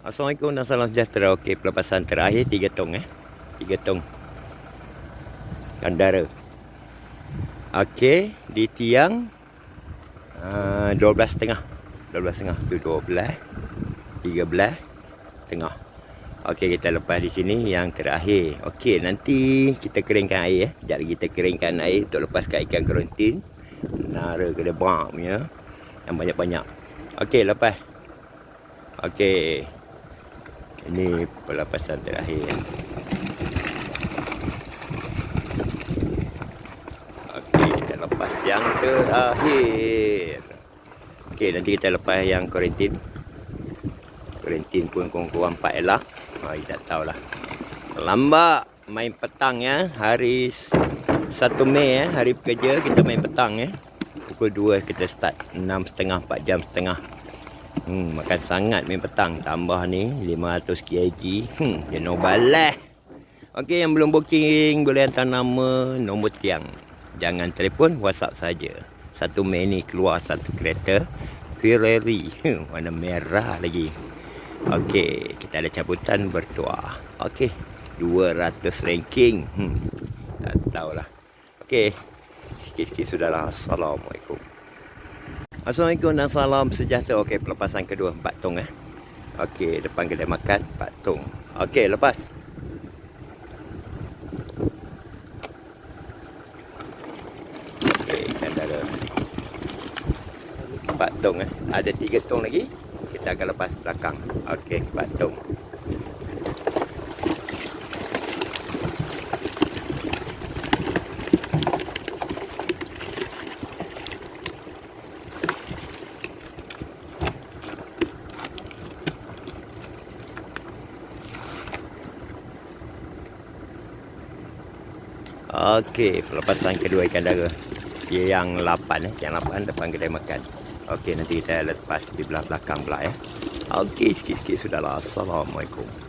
Assalamualaikum dan salam sejahtera. Okey, pelepasan terakhir 3 tong 3 tong Kandara. Okey, di tiang 12.5. 12.5 tu 12, 13 tengah. Okey, kita lepas di sini yang terakhir. Okey, nanti kita keringkan air Sekejap lagi kita keringkan air untuk lepaskan ikan kerontin. Nara ke debam ya. Yang banyak-banyak. Okey, lepas. Okey. Ini pelepasan terakhir. Okey, kita lepas yang terakhir. Okey, nanti kita lepas yang kerentin. Kerentin pun kurang-kurang 4 elak. Tak tahulah. Lambat main petang ya. Hari 1 Mei hari pekerja kita main petang ya. Pukul 2 kita start. 6.30 4 jam setengah. Makan sangat main petang. Tambah ni 500 kg. Dia no balas. Okey, yang belum booking boleh hantar nama, nombor tiang. Jangan telefon, WhatsApp saja. 1 Mei ni keluar satu kereta Ferrari warna merah lagi. Okey, kita ada cabutan bertuah. Okey, 200 ranking. Tak tahulah. Okey, sikit-sikit sudahlah. Assalamualaikum. Assalamualaikum dan salam sejahtera. Okey, pelepasan kedua 4 tong Okey, depan kedai makan 4 tong. Okey, lepas. Okey, Kandara 4 tong Ada 3 tong lagi. Kita akan lepas belakang. Okey, 4 tong. Okey, pelepasan kedua ikan dara. Dia yang 8 yang 8 depan kedai makan. Okey, nanti kita lepas di belah belakang pula ya. Okey, sikit-sikit sudahlah. Assalamualaikum.